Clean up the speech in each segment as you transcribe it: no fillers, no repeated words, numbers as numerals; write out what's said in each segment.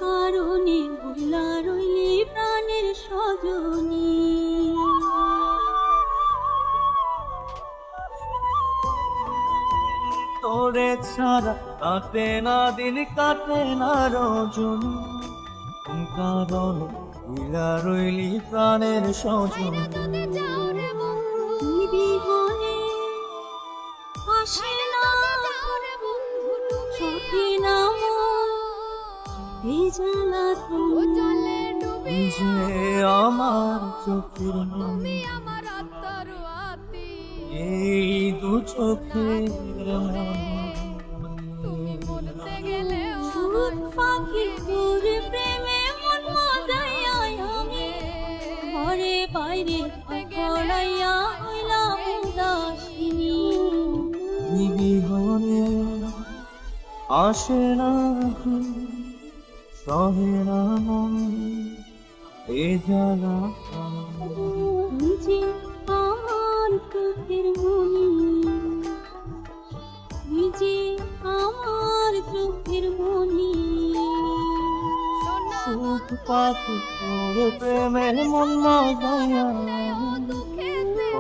কারণে ভুলা রইলি প্রাণের সজনী। তোরে ছাড়া কাটে না দিন, কাটে না রজনী, কোন কারণে ভুলা রইলি প্রাণের সজনী। বিহনে আসে না চোখে না এই জ্বালাতন যে আমার চোখের মনি, এই দু চোখের পাখি ঘুরে প্রেমে মন মজাইয়া আমি ঘরে বাইরে পড়াইয়া হইলাম উদাসিনী। বিহনে আসে না সহে না মন এ জ্বালা। নিজে আমার চোখের মনি, নিজে আমার চোখের মনি। সুখ পাখি তোর প্রেমের মন মজাইয়া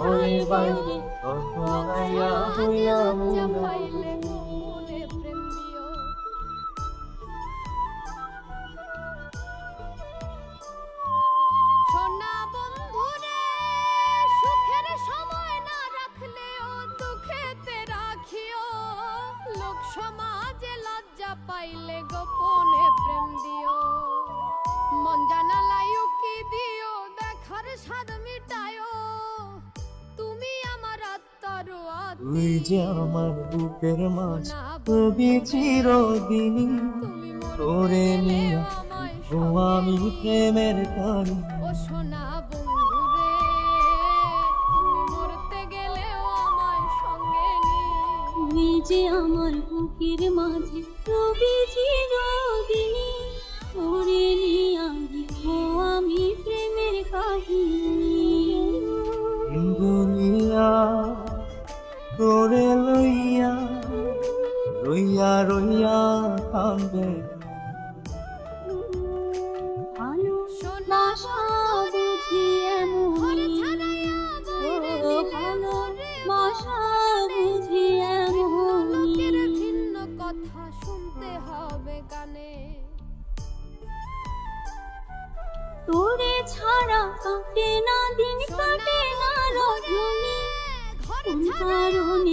ঘরে বাইরে পড়াইয়া হইলাম উদাসিনী। সমাজে লজ্জা পাইলে গোপনে প্রেম দিও, মন জানালাই উকি দিও, দেখার স্বাদ মিটায়ো, তুমি আমার আত্মার তুই যে আমার বুকের মাঝ, কবি চিরদিনই তোরে নিয়ে আমি প্রেমের কারণ। ও সোনা বন্ধুরে, তুমি মরতে গেলেও আমায় সঙ্গে তুই যে আমার বুকের মাঝে রবি চিরদিনী, তোরে নিয়া লিখবো আমি প্রেমের কাহিনী। দুনিয়া তোরে লইয়া রইয়া রইয়া কান্দে, ভালোবাসা বুঝি এমনই, ভালোবাসা বুঝি এমনই। ভিন্ন কথা শুনতে হবে কানে, তোরে ছাড়া কাটে না দিন, কাটে না রজনী, কোন কারণে